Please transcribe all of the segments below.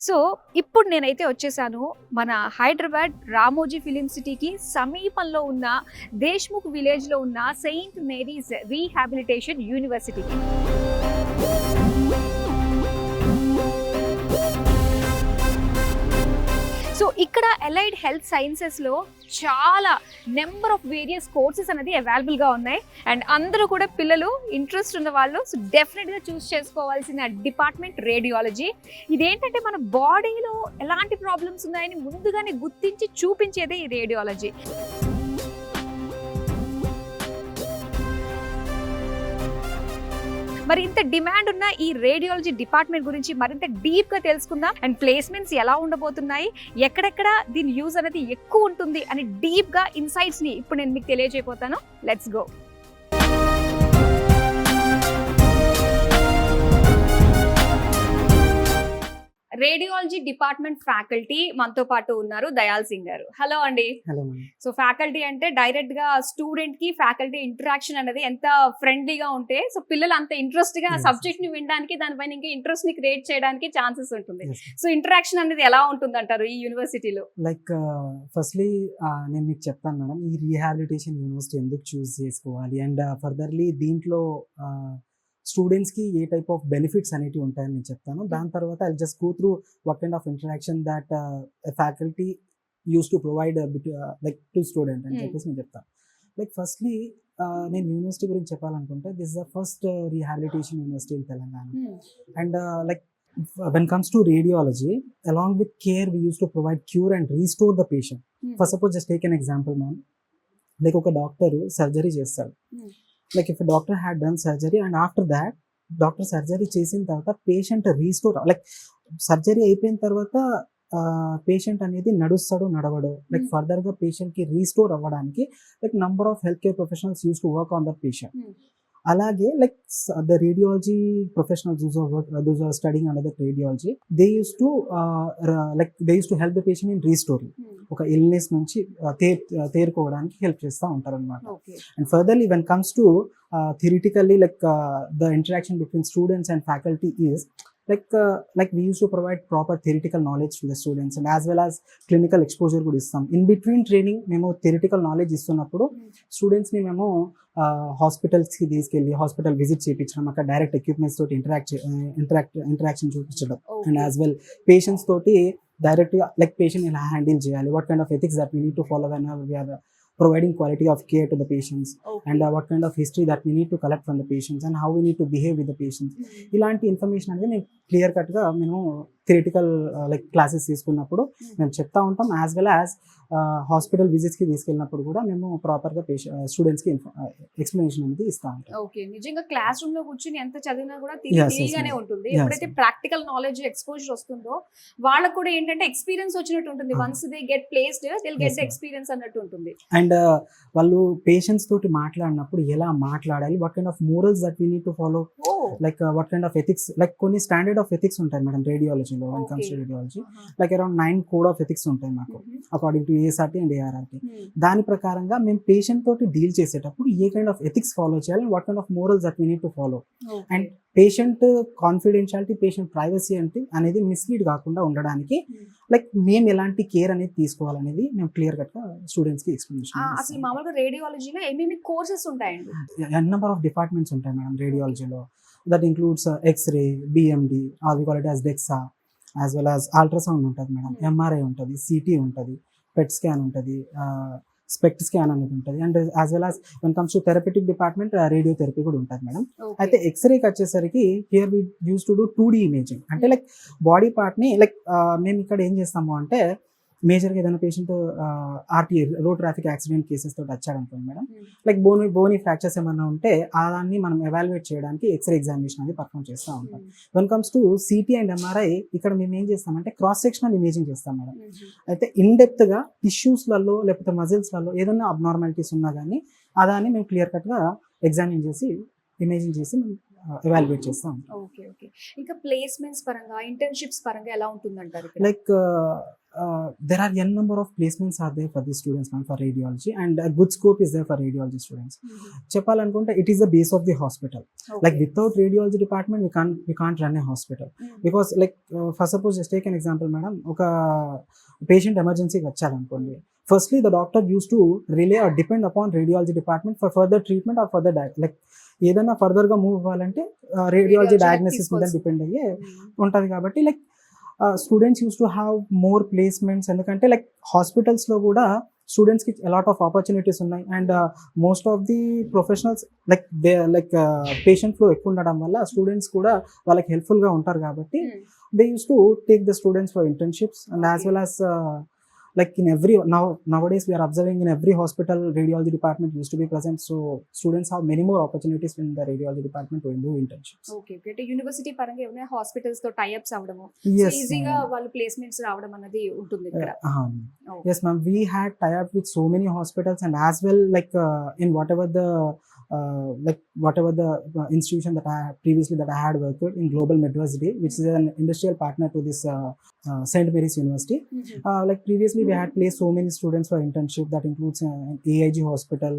So ఇప్పుడు నేనైతే వచ్చేసాను మన హైదరాబాద్ రామోజీ ఫిలిం సిటీకి సమీపంలో ఉన్న దేశ్ముఖ్ విలేజ్లో ఉన్న సెయింట్ మేరీస్ రీహాబిలిటేషన్ యూనివర్సిటీకి. సో ఇక్కడ అలైడ్ హెల్త్ సైన్సెస్లో చాలా నెంబర్ ఆఫ్ వేరియస్ కోర్సెస్ అనేది అవైలబుల్గా ఉన్నాయి. అండ్ అందరూ కూడా పిల్లలు ఇంట్రెస్ట్ ఉన్న వాళ్ళు సో డెఫినెట్గా చూస్ చేసుకోవాల్సిన డిపార్ట్మెంట్ రేడియాలజీ. ఇదేంటంటే మన బాడీలో ఎలాంటి ప్రాబ్లమ్స్ ఉన్నాయని ముందుగానే గుర్తించి చూపించేదే ఈ రేడియాలజీ. మరి ఇంత డిమాండ్ ఉన్న ఈ రేడియాలజీ డిపార్ట్మెంట్ గురించి మరింత డీప్గా తెలుసుకుందాం. అండ్ ప్లేస్మెంట్స్ ఎలా ఉండబోతున్నాయి, ఎక్కడెక్కడ దీని యూజ్ అనేది ఎక్కువ ఉంటుంది అని డీప్గా ఇన్సైట్స్ని ఇప్పుడు నేను మీకు తెలియజేయబోతాను. Let's go. Radiology department faculty మనతో పాటు ఉన్నారు దయాల్ సింగ్ గారు. హలో అండి. సో ఫ్యాకల్టీ అంటే డైరెక్ట్ గా స్టూడెంట్ కి ఫ్యాకల్టీ ఇంటరాక్షన్ అనేది ఎంత ఫ్రెండ్లీగా ఉంటే సో పిల్లలు అంత ఇంట్రెస్ట్ గా సబ్జెక్ట్ ని వినడానికి దానిపైన ఇంకా ఇంట్రెస్ట్ ని క్రియేట్ చేయడానికి ఛాన్సెస్ ఉంటుంది. సో ఇంటరాక్షన్ అనేది ఎలా ఉంటుంది అంటారు ఈ యూనివర్సిటీలో? లైక్ ఫస్ట్లీ నేను మీకు చెప్తాను మేడం, ఈ రీహాబిలిటేషన్ యూనివర్సిటీ ఎందుకు చూస్ చేసుకోవాలి అండ్ ఫర్దర్లీ దీంట్లో స్టూడెంట్స్కి ఏ టైప్ ఆఫ్ బెనిఫిట్స్ అనేవి ఉంటాయని నేను చెప్తాను. దాని తర్వాత I just go through what kind of interaction that faculty use to provide like to student అని చెప్పేసి నేను చెప్తాను. లైక్ ఫస్ట్లీ నేను యూనివర్సిటీ గురించి చెప్పాలనుకుంటే this is the first rehabilitation university in Telangana. And like when comes to radiology, along with care we used to provide cure and restore the patient. For suppose just take an example ma'am, like oka doctor surgery chestadu. Like if a doctor had done surgery and after that doctor surgery చేసిన తర్వాత patient restore like surgery అయిపోయిన తర్వాత patient అనేది నడుస్తాడు నడవడు like further గా patient కి restore అవ్వడానికి like number of health care professionals use to work on that patient. అలాగే like the radiology professionals those are studying under the radiology, they used to help the patient in restoring ఒక illness నుంచి తేరుకోవడానికి help చేస్తూ ఉంటారు అనమాట. And furtherly when comes to theoretically like the interaction between students and faculty is like we used to provide proper theoretical knowledge to the students and as well as clinical exposure కూడా ఇస్తాం. In between training మేము theoretical knowledge ఇస్తున్నప్పుడు స్టూడెంట్స్ని మేము హాస్పిటల్స్కి తీసుకెళ్ళి hospital visit చేయించడం, అక్కడ డైరెక్ట్ ఎక్విప్మెంట్స్ తోటి ఇంటరాక్షన్ చూపించడం అండ్ యాజ్ వెల్ పేషెంట్స్ తోటి డైరెక్ట్గా లైక్ పేషెంట్ ఎలా హ్యాండిల్ చేయాలి, what kind of ethics that we need to follow whenever we are providing quality of care to the patients and what kind of history that we need to collect from the patients and how we need to behave with the patients. ఇలాంటి information అనేది మేము clear కట్గా మేము theoretical like classes తీసుకున్నప్పుడు మేము చెప్తా ఉంటాం. As well as hospital విజిట్స్కి తీసుకెళ్ళినప్పుడు కూడా మేము ప్రాపర్గా స్టూడెంట్స్కి ఎక్స్ప్లెనేషన్ అనేది ఇస్తా ఉంటాం. ఓకే, నిజంగా క్లాస్ రూమ్ లో కూర్చొని ఎంత చదివినా కూడా తెలియగానే ఉంటుంది. ఎప్పుడైతే ప్రాక్టికల్ నాలెడ్జ్ ఎక్స్పోజర్ వస్తుందో వాళ్ళకు కూడా ఏంటంటే ఎక్స్పీరియన్స్ వచ్చినట్టు ఉంటుంది. Once they get placed they will get the experience అన్నట్టు ఉంటుంది. అండ్ వాళ్ళు పేషెంట్స్ తోటి మాట్లాడినప్పుడు ఎలా మాట్లాడాలి, what kind of morals that we need to follow, like what kind of ethics, like కొన్ని స్టాండర్డ్ ఆఫ్ ఎథిక్స్ ఉంటాయి madam రేడియాలజీలో. when comes to radiology, like around 9 code of ethics ఉంటాయి మాకు according to ASRT and ARRT. దాని ప్రకారంగా మేము patient తోటి deal చేసేటప్పుడు ఏ కైండ్ ఆఫ్ ఎథిక్స్ ఫాలో చేయాలి, what kind of morals that we need to follow and patient confidentiality, patient privacy అనేది మిస్లీడ్ కాకుండా ఉండడానికి లైక్ మేము ఎలాంటి కేర్ అనేది తీసుకోవాలనేది మేము క్లియర్ కట్ గా స్టూడెంట్స్ కి ఎక్స్ప్లెనేషన్. అసలు మామూలుగా రేడియాలజీలో ఏమేమి కోర్సెస్ ఉంటాయండి? నెంబర్ ఆఫ్ డిపార్ట్మెంట్స్ ఉంటాయి మేడం రేడియాలజీలో. That includes X-ray, BMD, are we call it as DEXA, as well as ultrasound ఉంటుంది మేడం, MRI ఉంటుంది, CT ఉంటుంది, PET స్కాన్ ఉంటుంది, స్పెక్ట్ స్కాన్ అనేది ఉంటుంది and as well as when comes to therapeutic department radiotherapy కూడా ఉంటుంది madam. అయితే ఎక్స్రేకి వచ్చేసరికి here we use to do 2D imaging. అంటే లైక్ బాడీ పార్ట్ని లైక్ మేము ఇక్కడ ఏం చేస్తాము అంటే మేజర్గా ఏదైనా patient RTA road traffic accident cases తోటి వచ్చాడనుకోండి మేడం, లైక్ బోనీ ఫ్రాక్చర్స్ ఏమైనా ఉంటే దాన్ని మనం ఎవాల్యుయేట్ చేయడానికి ఎక్స్రే ఎగ్జామినేషన్ అనేది పర్ఫామ్ చేస్తూ ఉంటాం. When comes to CT and MRI ఇక్కడ మేము ఏం చేస్తామంటే క్రాస్ సెక్షనల్ ఇమేజింగ్ చేస్తాం మేడం. అయితే ఇన్ డెప్త్గా టిష్యూస్లలో లేకపోతే మజిల్స్లలో ఏదైనా అబ్నార్మాలిటీస్ ఉన్నా కానీ దాన్ని మేము క్లియర్ కట్గా ఎగ్జామిన్ చేసి ఇమేజింగ్ చేసి ఎవాల్యుయేట్ చేస్తాం. Okay okay. ఇంకా ప్లేస్మెంట్స్ పరంగా ఇంటర్న్షిప్స్ పరంగా ఎలా ఉంటుందంటారు? Like there are n number of placements are there for the students, ma'am, for radiology, and a good scope is there for radiology students. చెప్పాలనుకుంటే it is the base of the hospital. Like without radiology department we can't run a hospital, because like for suppose just take an example, madam, ఒక patient emergency వచ్చారనుకోండి, firstly the doctor used to rely or depend upon radiology department for further treatment or further like ఏదైనా further గా move అవ్వాలంటే radiology diagnosis మీద depend అయ్యే ఉంటుంది. కాబట్టి like students use to have more placements, ఎందుకంటే like హాస్పిటల్స్లో కూడా స్టూడెంట్స్కి అలాట్ ఆఫ్ ఆపర్చునిటీస్ ఉన్నాయి. And most of the professionals like patient flow ఎక్కువ ఉండడం వల్ల స్టూడెంట్స్ కూడా వాళ్ళకి హెల్ప్ఫుల్గా ఉంటారు. కాబట్టి they use to take the students for internships, and as well as like in every nowadays we are observing in every hospital radiology department used to be present, so students have many more opportunities in the radiology department to do internships. Okay అంటే university పరంగా ఏమైనా hospitals తో టై apps అవడము, Yes, ఈజీగా వాళ్ళు placements రావడం అనేది ఉంటుంది ఇక్కడ. Okay. Yes, ma'am, we had tie up with so many hospitals, and as well like in whatever the institution that I had worked with in Global Medversity, which is an industrial partner to this St. Mary's University. Like previously we had placed so many students for internship, that includes AIG hospital,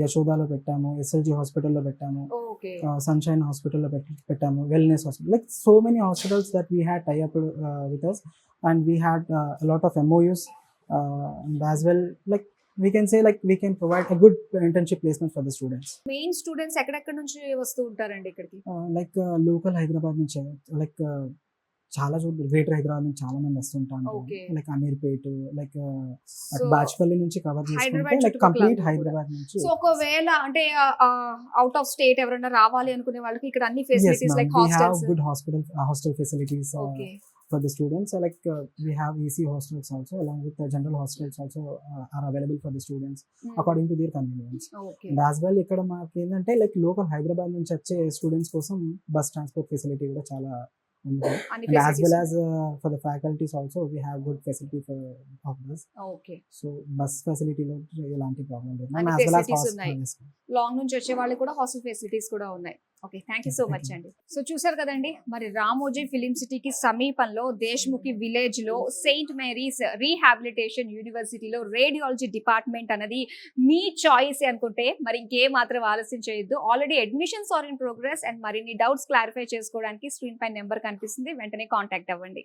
Yashodalo pettamu, SLG hospital lo pettamu, Okay. Sunshine hospital lo pettamu, Wellness hospital, like so many hospitals that we had tie up with us, and we had a lot of MOUs, and as well like we can say like we can provide a good internship placement for the students. Main students ఎక్కడెక్కడ నుంచి వస్తూ ఉంటారండి ఇక్కడికి? Like local Hyderabad నుంచి, like చాలా చోట్ల greater Hyderabad నుంచి చాలా మంది వస్తుంటారు. Okay. Like Ameerpet, like So, Bachupally నుంచి కవర్ చేసుకుంటే హైదరాబాద్ లైక్ చుట్టుపక్కల కంప్లీట్ కూడా. హైదరాబాద్ నుంచి. సో ఒకవేళ అంటే అవుట్ ఆఫ్ స్టేట్ ఎవరైనా రావాలి అనుకునే వాళ్ళకి ఇక్కడ అన్ని Yes, facilities ma'am, like we have hostels. good hostel facilities okay. for the students. Like we have AC hostels also, along with the general hostels also are available for the students according to their convenience. Okay. And as well ఇక్కడ మాకు ఏంటంటే like local Hyderabad నుంచి వచ్చే students కోసం bus transport facility కూడా చాలా ఉంది. అన్ని And as well facilities. as for the faculties also we have good facility for of this. Okay. So bus ఫెసిలిటీలో ఎలాంటి ప్రాబ్లం లేదు. అన్ని And as well as facilities ఉన్నాయి. hostels. లాంగ్ నుంచి వచ్చే వాళ్ళకి కూడా హాస్టల్ ఫెసిలిటీస్ కూడా ఉన్నాయి. Okay, thank you so Thank much you. అండి. సో చూసారు కదండి, మరి రామోజీ ఫిలిం సిటీకి సమీపంలో దేశ్ముఖి విలేజ్ లో సెయింట్ మేరీస్ రీహాబిలిటేషన్ యూనివర్సిటీలో రేడియాలజీ డిపార్ట్మెంట్ అనేది మీ చాయిస్ అనుకుంటే మరి ఇంకేం మాత్రం ఆలస్యం చేయొద్దు. Already admissions are in progress, and మరిన్ని డౌట్స్ క్లారిఫై చేసుకోవడానికి స్క్రీన్ పై నెంబర్ కనిపిస్తుంది, వెంటనే కాంటాక్ట్ అవ్వండి.